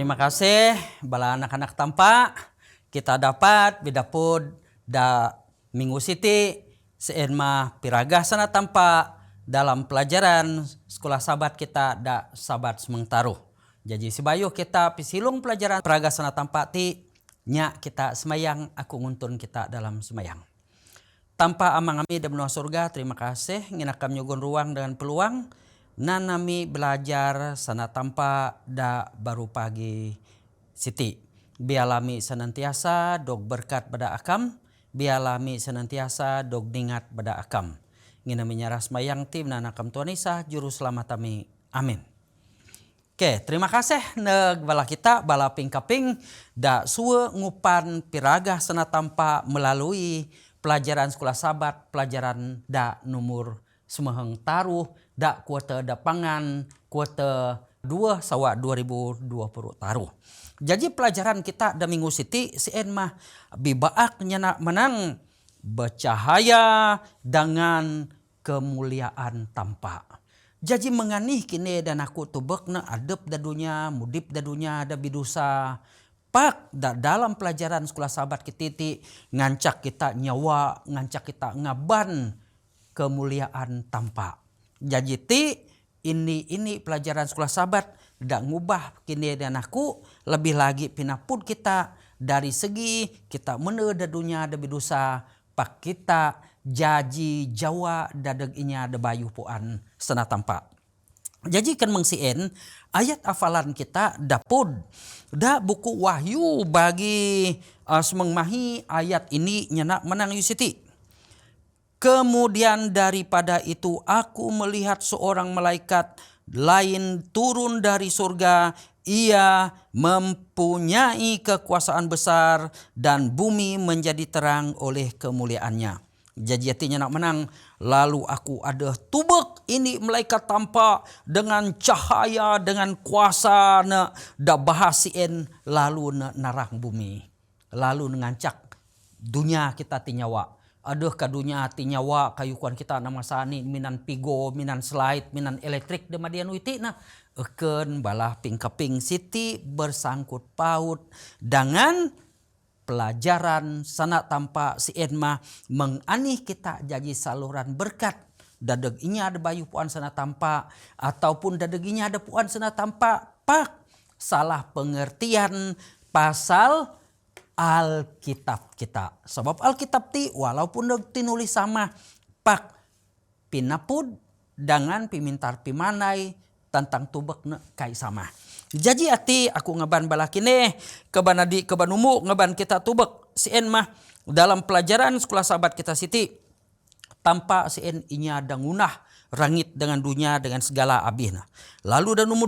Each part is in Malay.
Terima kasih bala anak-anak tampak kita dapat bidapod da Minggu Siti seen mah piragah sana tampak dalam pelajaran sekolah sahabat kita da sahabat semengtaruh. Jadi sibayu kita pisilung pelajaran piragah sana tampak ti nya kita semayang aku nguntun kita dalam semayang. Tanpa amang kami da benua surga, terima kasih nginakam nyugun ruang dengan peluang nan nami belajar sana tanpa da baru pagi siti. Bialami senantiasa dog berkat pada akam, bialami senantiasa dog ningat pada akam. Ngina menyaras mayang tim nanakam Tuhan Isa juru selamat kami. Amin. Oke, terima kasih neg bala kita bala pingkaping da suwe ngupan piragah sana tanpa melalui pelajaran sekolah sahabat, pelajaran da nomor semeheng taruh da kuota da pangan kuota 2 sawa 2020 taruh. Jadi pelajaran kita da Minggu Siti sien mah bibaak nyana menang bercahaya dengan kemuliaan tampak. Jadi menganih kini dan aku tubek na adep da dunia, mudip da dunia da bidusa. Pak da dalam pelajaran sekolah sahabat kititi ngancak kita nyawa, ngancak kita ngaban kemuliaan tampak. Jadi ti ini pelajaran sekolah sahabat dak ngubah kini dan aku lebih lagi pinapun kita dari segi kita mene da dunia da bidusa pak kita jaji Jawa dadeg inya da bayu puan sana tampak. Jadi kan mengsien ayat hafalan kita dapud da buku Wahyu bagi semengmahi ayat ini nyana menang Yusiti. Kemudian daripada itu aku melihat seorang malaikat lain turun dari surga. Ia mempunyai kekuasaan besar dan bumi menjadi terang oleh kemuliaannya. Jadi artinya nak menang. Lalu aku ada tubek ini malaikat tampak dengan cahaya, dengan kuasa na da bahasien lalu na narang bumi. Lalu ngancak dunia kita tinyawa. Aduh kadunya tinyawa kayukuan kita nama sani minan pigo, minan slide, minan elektrik demadian witi nah eken balah pingkaping siti bersangkut paut dengan pelajaran sana tanpa sien mah menganih kita jadi saluran berkat dadeg inya ada bayu puan sana tanpa ataupun dadeg inya ada puan sana tanpa pak salah pengertian pasal Alkitab kita. Sebab Alkitab ti walaupun tinulis sama pak pinapud dengan pimintar pimanai tentang tubek ne kai sama. Jadi ati aku ngaban balakine kebanadi kebanumu ngaban kita tubek sien mah dalam pelajaran sekolah sahabat kita siti tanpa sien inya dangunah rangit dengan dunia dengan segala abihna. Lalu dan nomor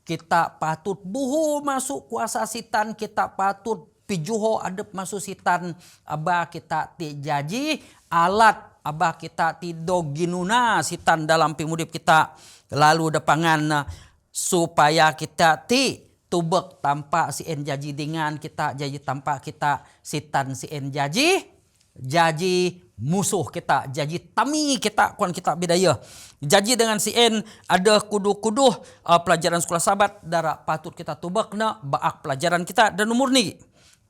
2 kita patut buhu masuk kuasa sitan, kita patut pijuho adep masuk sitan abah kita ti jaji alat abah kita ti doginuna sitan dalam pimudip kita lalu depangan supaya kita ti tubek tanpa sien jaji dengan kita jaji tanpa kita sitan sien jaji musuh kita jaji tami kita kuan kita bidaya jaji dengan sien ada kuduh-kuduh pelajaran sekolah sahabat dara patut kita tubek na baak pelajaran kita dan nomor ni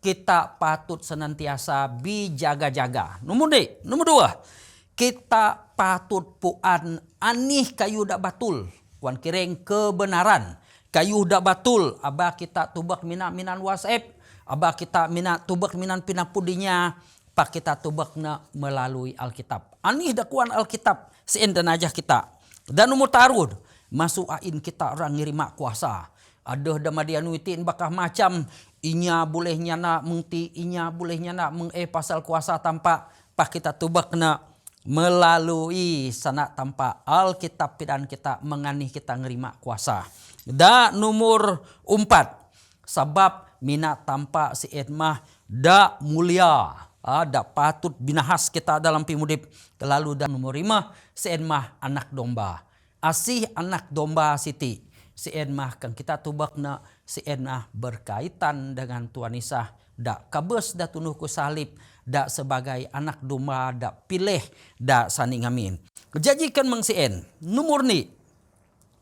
kita patut senantiasa bijaga-jaga. Nomor 2 kita patut puan anih kayu dak batul kuan kireng kebenaran kayu dak batul abah kita tubek minan WhatsApp abah kita tubek minan pinapudinya pak kita tubek na melalui Alkitab anih dak kuan Alkitab sien dan aja kita dan nomor tarud masuk ain kita orang ngirima kuasa aduh damadian witin bakah macam inya boleh nyana mengti inya boleh nyana pasal kuasa tanpa pak kita tubek na melalui sana tanpa Alkitab dan kita menganih kita ngerima kuasa. Da nomor 4 sebab mina tanpa sien mah da mulia da patut binahas kita dalam pimudip. Lalu dan nomor 5 sien mah anak domba. Asih anak domba siti sien mah kan kita tubak na sien mah berkaitan dengan Tuhan Isa da kabes da tunuh ku salib da sebagai anak domba da pilih da sani ngamin. Jadi kan mengsien nomor ni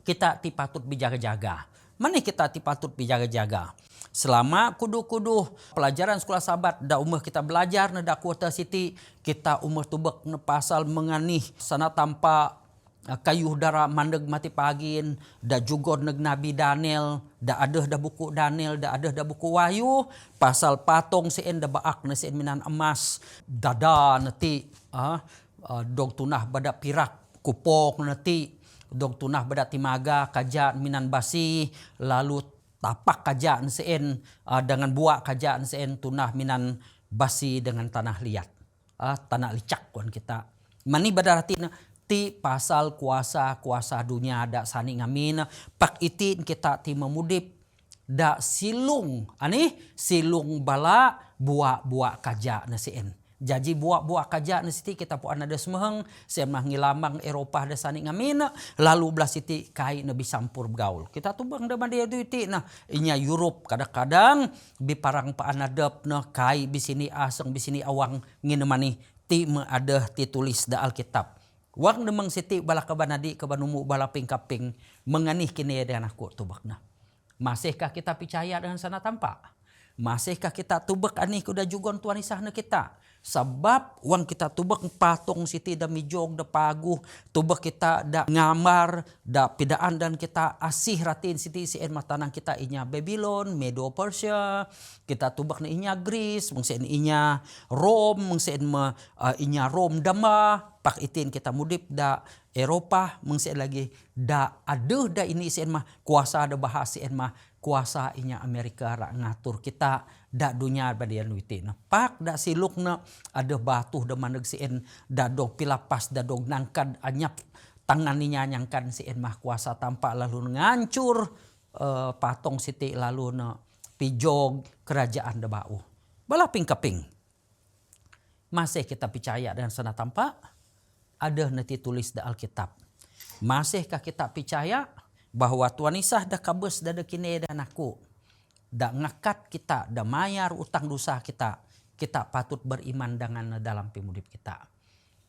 kita ti patut bijaga-jaga Mana kita ti patut pijaga-jaga. Selama kudu-kudu pelajaran sekolah sahabat da umur kita belajar na da kuota siti, kita umur tubek na pasal menganih sana tanpa kayuh dara mandeg mati pagin, da jugon neg Nabi Daniel, da adeh da buku Daniel, da adeh da buku Wahyu, pasal patong sien da baak na sien minan emas, dada neti dog tunah bada pirak kupok neti, dog tunah bada timaga kaja minan basi, lalu tapak kajaan sien dengan buak kajaan sien tunah minan basi dengan tanah liat, tanah licak kuan kita. Mani badarati ti pasal kuasa dunia da sani ngamin pak itin kita ti memudip da silung silung bala buak kaja na sien. Jadi buak kaja na siti kita puan ada semeheng sen mah ngilamang Eropah da sani ngamin lalu belah siti kai na bisampur gaul. Kita tubang da mandia duiti nah inya Europe kadang-kadang biparang paan adep nah kai bisini aseng bisini awang nginemani ti ada ti tulis da Alkitab. Wang nemang siti bala kabanadi kabanumu bala pingkaping menganih kini dengan aku tubakna. Masihkah kita percaya dengan sana tampak? Masihkah kita tubak anih kuda jugon tuan isahna kita? Sebab wang kita tubak patong siti da mijog da paguh, tubak kita da ngamar, da pidaan dan kita asih ratin siti sien matanang kita inya Babylon, Medo Persia, kita tubak na inya Greece, mungkin inya Rome, mungkin inya Rome dama, pak itin kita mudip da Eropah, mungkin lagi da aduh da ini sien mah kuasa da bahas sien mah kuasa inya Amerika rak ngatur kita da dunia badian witin. Pak da silukna ada batu da maneg sien da dog pilapas da dog nangkad anyap tangan ninya nyangkan sien mah kuasa tampak lalu ngancur patong siti lalu na pijog kerajaan da bau. Bala pingkaping. Masih kita percaya dengan sana tampak ada nanti tulis da Alkitab. Masihkah kita percaya bahwa Tuhan Isah da kabes da kini dan aku da ngakat kita da mayar utang dosa kita patut beriman dengan dalam pimudip kita.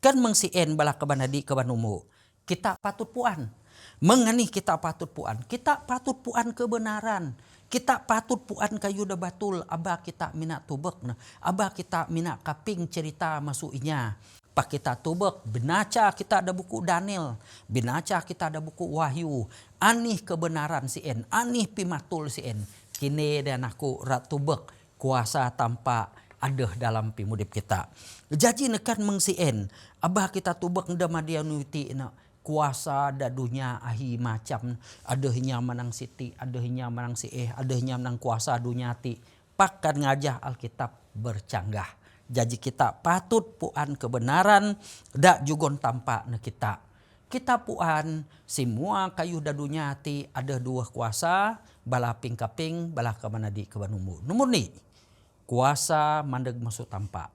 Kan mengsien bala kabanadi kabanumu kita patut puan menganih kita patut puan kebenaran, kita patut puan kayu da batul aba kita mina tubek na aba kita mina kaping cerita masukinya. Pak kita tubek, binaca kita ada buku Daniel, binaca kita ada buku Wahyu, anih kebenaran sien, anih pimatul sien, kini dan aku ratubek kuasa tanpa ada dalam pimudip kita. Jadi nekan mengsien, abah kita tubek nda madianuti na kuasa da dunia ahi macam, adahnya menang siti, adahnya menang si adahnya menang kuasa dunia ti, pakan ngajah Alkitab bercanggah. Jadi kita patut puan kebenaran dak jugon tampak na kita. Kita puan semua kayu da dunia ti ada dua kuasa, bala pingkaping, bala kamanadi kabanumu. Nomor ni kuasa mandeg masuk tampak.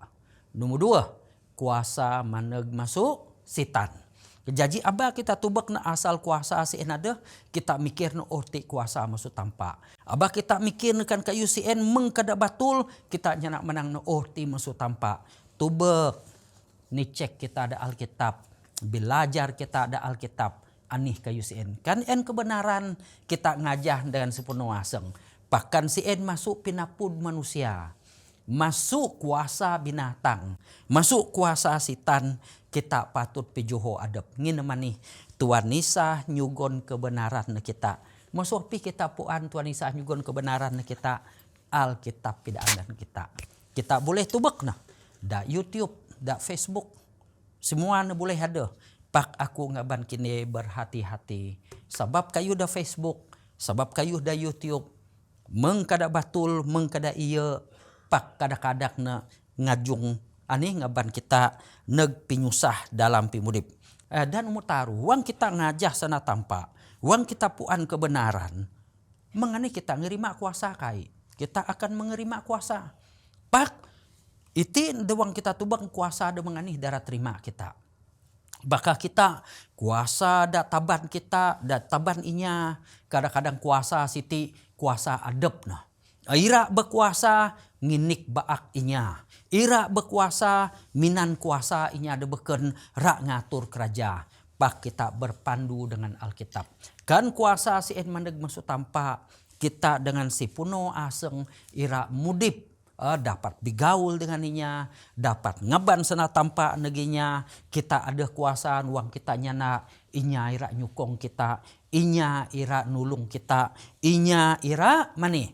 Nomor dua kuasa mandeg masuk sitan. Jadi aba kita tubak na asal kuasa sien ada, kita mikir na orti kuasa masuk tampak. Aba kita mikir kan kayu sien mengkada batul, kita nyanak menang na orti masuk tampak. Tubak ni cek kita ada Alkitab, belajar kita ada Alkitab, anih kayu sien. Kan en kebenaran kita ngajah dengan sepenuh aseng. Bahkan sien masuk pinapud manusia, masuk kuasa binatang, masuk kuasa sitan, kita patut pijuho adab. Nginemani Tuhan Isa nyugon kebenaran na kita. Masuk pi kita puan Tuhan Isa nyugon kebenaran na kita. Alkitab pidaan kita. Kita boleh tubek na. Da YouTube, da Facebook. Semua na boleh ada. Pak aku ngaban kini berhati-hati. Sebab kayu da Facebook, sebab kayu da YouTube. Mengkada batul, mengkada iya. Pak kadang-kadang na ngajung ani ngaban kita neg pinyusah dalam pimudip. Dan umutaru, wang kita ngajah sana tampak, wang kita puan kebenaran, mengani kita ngerima kuasa kai. Kita akan mengerima kuasa. Pak, itin dewang kita tubang kuasa ada menganih darah terima kita. Bakal kita kuasa da taban kita, da taban inya, kadang-kadang kuasa siti kuasa adep nah. Ira berkuasa nginik baak inya. Ira berkuasa minan kuasa inya ada beken rak ngatur keraja. Pak kita berpandu dengan Alkitab. kan kuasa si en mandeg masuk tampa kita dengan si puno aseng ira mudip dapat bigaul dengan inya, dapat ngaban sana tampa neginya, kita ada kuasaan uang kita nyana, inya ira nyukong kita, inya ira nulung kita, inya ira mani,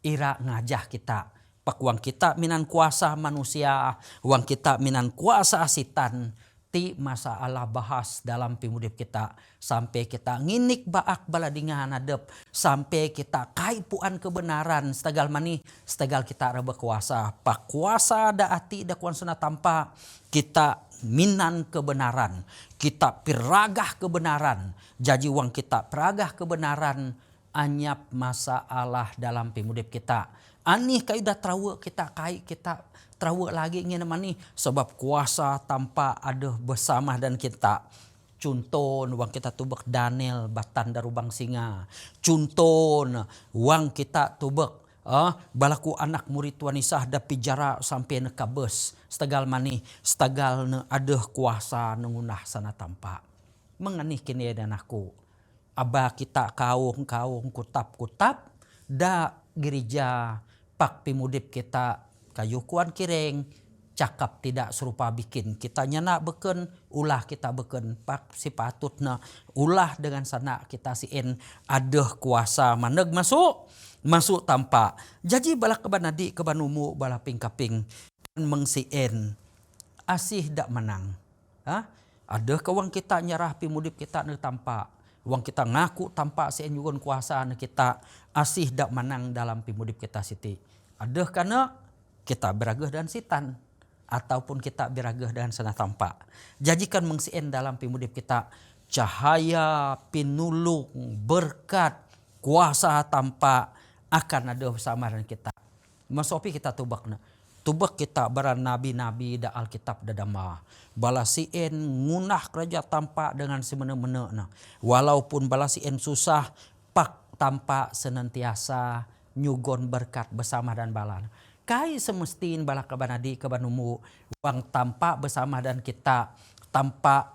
ira ngajah kita. Pak uang kita minan kuasa manusia, uang kita minan kuasa sitan, ti masalah bahas dalam pimudip kita sampai kita nginik baak baladingan adep sampai kita kaipuan kebenaran setegal mani setegal kita reba kuasa pak kuasa da ati da kuansana tampa kita minan kebenaran kita piragah kebenaran jadi uang kita peragah kebenaran anyap masalah dalam pimudip kita anih kayu da trawe kita kai kita trawe lagi ingin mani sebab kuasa tanpa ada bersama dan kita contoh wang kita tubek Daniel batan darubang singa contoh wang kita tubek balaku anak murid Tuhan Isah da pijara sampai ne kabes setegal mani setegal ne ada kuasa nengunah sana tanpa menganih kini dan aku aba kita kaung kutap da gereja pak pimudip kita kayu kuan kireng cakap tidak serupa bikin kita nyana beken ulah kita beken pak si patutna ulah dengan sana kita sien ada kuasa maneg masuk tanpa jadi bala kebanadi kebanumu bala pingkaping mengsien asih dak menang ada kawang kita nyarah pimudip kita ne tanpa wang kita ngaku tanpa sien yugon kuasa ne kita asih dak menang dalam pimudip kita siti ada karena kita beragah dan sitan ataupun kita beragah dan sana tampa. Jadikan mengsien dalam pimudip kita cahaya, pinulung, berkat, kuasa tanpa akan ada bersama dengan kita. Masopi kita tubak kita baran nabi-nabi da Alkitab da dama. Balasien ngunah kerja tanpa dengan semena-mena. Walaupun balasien susah pak tanpa senantiasa nyugon berkat bersama dan balan. Kai semestin bala kebanadi kebanumu uang tanpa bersama dan kita tanpa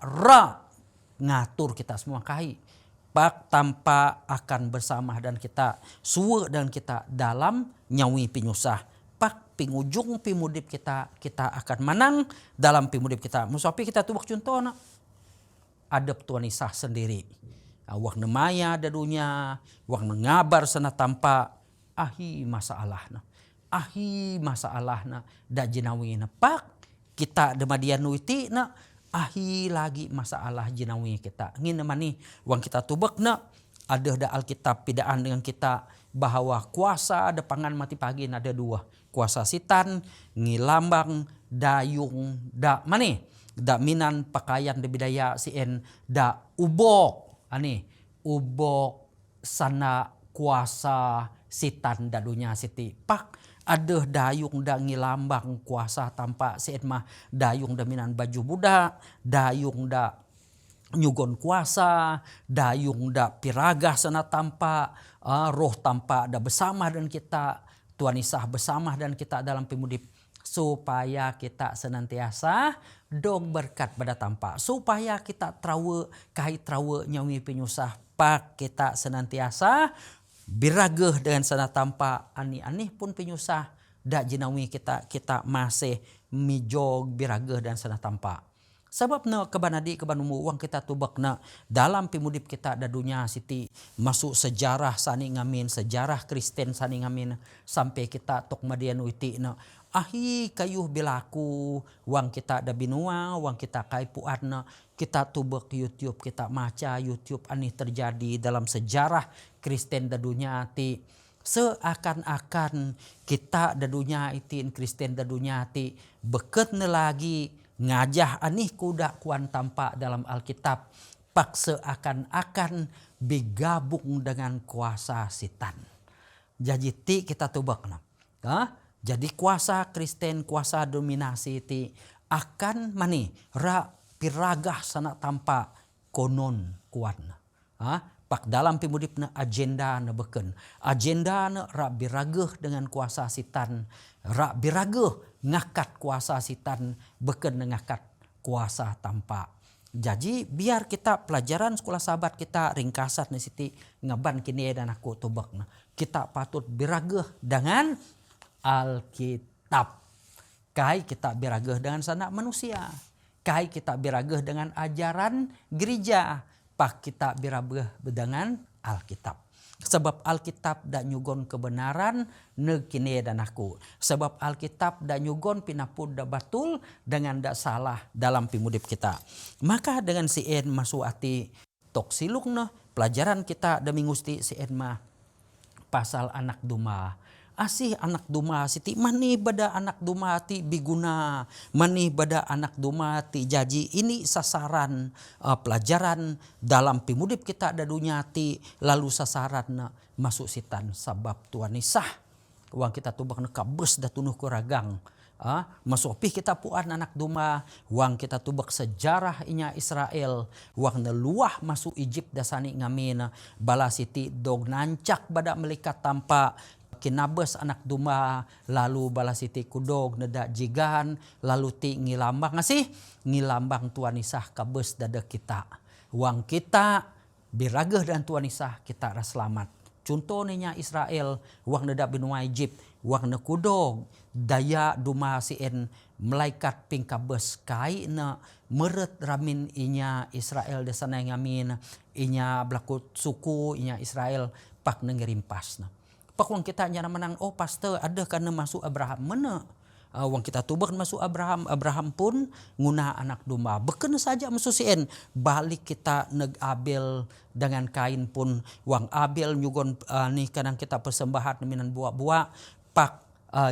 ngatur kita semua kai pak tanpa akan bersama dan kita suwe dan kita dalam nyawi pinyusah pak pingujung pimudip kita akan menang dalam pimudip kita musapi kita tubak contoh adep Tuhan Isah sendiri wak nemaya dadunya wak ngabar sana tanpa ahi masalah da jinawi na pak kita demadian nuiti na ahi lagi masalah jinawi kita ngin mani wang kita tubek na ada da Alkitab pidaan dengan kita bahwa kuasa ada pangan mati pagi ada dua kuasa sitan ngilambang dayung da mani da minan pakaian de bidaya sien da ubok sana kuasa sitan da dunia siti pak ada dayung da ngilambang kuasa tanpa sien mah dayung da minan baju budak dayung da nyugon kuasa dayung da piragah sana tanpa roh tanpa da bersama dan kita Tuhan Isah bersama dan kita dalam pimudip supaya kita senantiasa dong berkat pada tanpa supaya kita trawe nyawi penyusah pak kita senantiasa birageh dengan sana tanpa ani pun penyusah dak jinawi kita masih mijog birageh dan sana tanpa sebab na kebanadi kebanumu uang kita tubak na dalam pimudip kita da dunia siti masuk sejarah sani ngamin sejarah Kristen sani ngamin sampai kita tok madian uiti na ahi kayuh bilaku uang kita da binua uang kita kaipuan na kita tubak YouTube kita maca YouTube ani terjadi dalam sejarah Kristen da dunia ti seakan-akan kita da dunia itin Kristen da dunia ti beket lagi ngajah anih kuda kuan tampak dalam Alkitab pak seakan-akan bergabung dengan kuasa sitan. Jadi ti kita tubak jadi kuasa Kristen kuasa dominasi ti akan mani piragah sana tampak konon kuan. Pak dalam pimudip na agenda na beken. Agenda na birageh dengan kuasa sitan. Birageh ngakat kuasa sitan beken ngakat kuasa tampa. Jadi biar kita pelajaran sekolah sahabat kita ringkasan di siti ngaban kini dan aku tubak. Kita patut beragah dengan Alkitab. Kai kita beragah dengan sanak manusia. Kai kita beragah dengan ajaran gereja. Pak kita beragah dengan Alkitab. Sebab Alkitab dak nyugon kebenaran neg kini dan aku. Sebab Alkitab dak nyugon pinapun dak batul dengan dak salah dalam pimudip kita. Maka dengan si en masuk hati tok siluk noh pelajaran kita demi ngusti si en mah pasal anak domba. Asih anak domba siti mani bada anak domba ti biguna, mani bada anak domba ti jaji. Ini sasaran pelajaran dalam pimudip kita ada dunia ti lalu sasaran masuk sitan sabab Tuhan Isah. Uang kita tubak na kabus da tunuh kuragang. Masuk pih kita puan anak domba, uang kita tubak sejarah inya Israel, uang neluah masuk Egypt dasani ngamin bala siti dog nancak bada melikat tampa kinabes anak domba, lalu bala siti kudog neda jigan, lalu ti ngilambang ngasih ngilambang Tuhan Isah kabes dada kita. Uang kita biragah dan Tuhan Isah kita ras selamat. Contohnya Israel, uang neda benua Egypt, uang ne kudog daya domba sien malaikat pingkabes kai na meret ramin inya Israel desana ngamin inya blakut suku inya Israel pak nengerimpas na. Pak wang kita nyara menang, oh pastor ada karena masuk Abraham mana? Wang kita tubak masuk Abraham pun nguna anak domba. Beken saja masuk sien balik kita neg Abel dengan kain pun wang Abel nyugon nih kadang kita persembahan minan buah-buah pak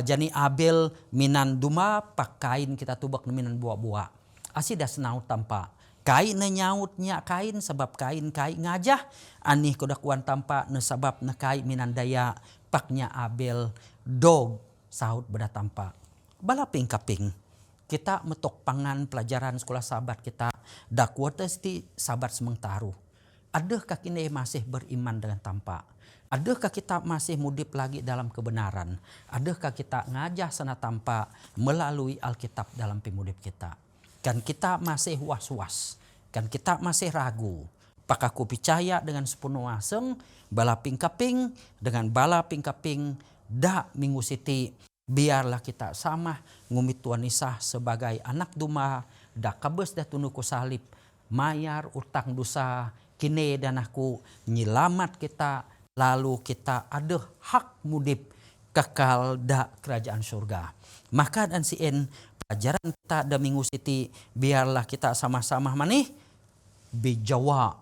jani Abel minan domba pak kain kita tubak minan buah-buah. Asih dah senau tampa. Kain na nyautnya kain sebab kain ngajah anih kudakuan tampa na sabab na kain minandaya paknya Abel dog saut beda tampa. Bala ping-kaping kita metok pangan pelajaran sekolah sahabat kita dakwata sti sahabat semengtaru. Adakah kini masih beriman dengan tampa? Adakah kita masih mudip lagi dalam kebenaran? Adakah kita ngajah sana tampa melalui Alkitab dalam pimudip kita? Kan kita masih was-was, kan kita masih ragu. Apakah aku percaya dengan sepenuh aseng bala ping-kaping dengan bala ping-kaping dak minggu siti biarlah kita sama ngumit Tuhan Isah sebagai anak domba dak kabes dah tunduk salib mayar utang dosa kini dan aku nyelamat kita lalu kita ada hak mudip kekal dak kerajaan surga. Maka dan sien pelajaran kita da minggu siti biarlah kita sama-sama manih bejawa,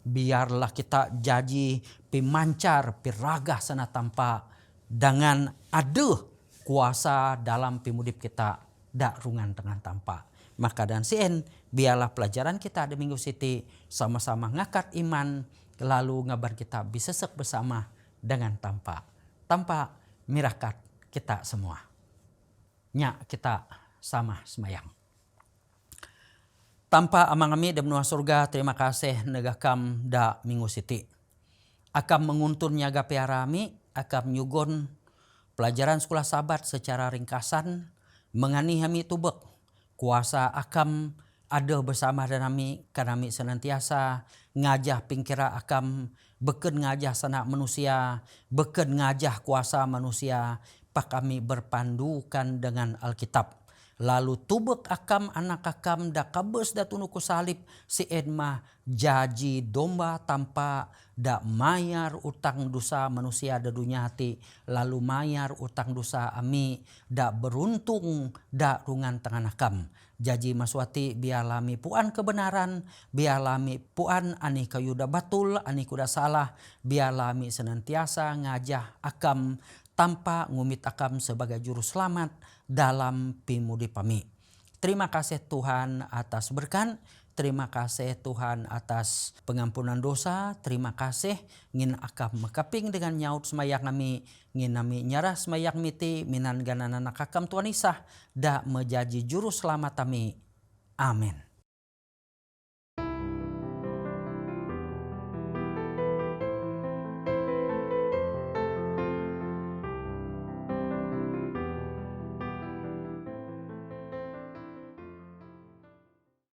biarlah kita jadi pimancar piragah sana tanpa dengan ada kuasa dalam pimudip kita dak rungan dengan tanpa. Maka dan sien biarlah pelajaran kita da minggu siti sama-sama ngakat iman lalu ngabar kita bisa sek bersama dengan tanpa mirakat kita semua. Nya kita sama semayang. Tanpa amang kami da benua surga, terima kasih negakam da minggu siti. Akam menguntun nyaga piarami, akam nyugon pelajaran sekolah sahabat secara ringkasan, mengani kami tubek. Kuasa akam ada bersama dan kami senantiasa ngajah pingkira akam, beken ngajah sanak manusia, beken ngajah kuasa manusia, pak kami berpandukan dengan Alkitab. Lalu tubek akam anak akam da kabes da tunuku salib si edma jaji domba tanpa da mayar utang dosa manusia da dunia hati lalu mayar utang dosa ami da beruntung da rungan tangan akam. Jaji maswati biar lami puan kebenaran, biar lami puan ani kayu da batul, ani kuda salah, biar lami senantiasa ngajah akam tanpa ngumit akam sebagai juru selamat dalam pimudip kami. Terima kasih Tuhan atas berkat, terima kasih Tuhan atas pengampunan dosa, terima kasih ngin akam makaping dengan nyaut semayang kami, ngin nami nyarah semayang miti minan gananan akam Tuhan Isah da menjadi juru selamat kami. Amin.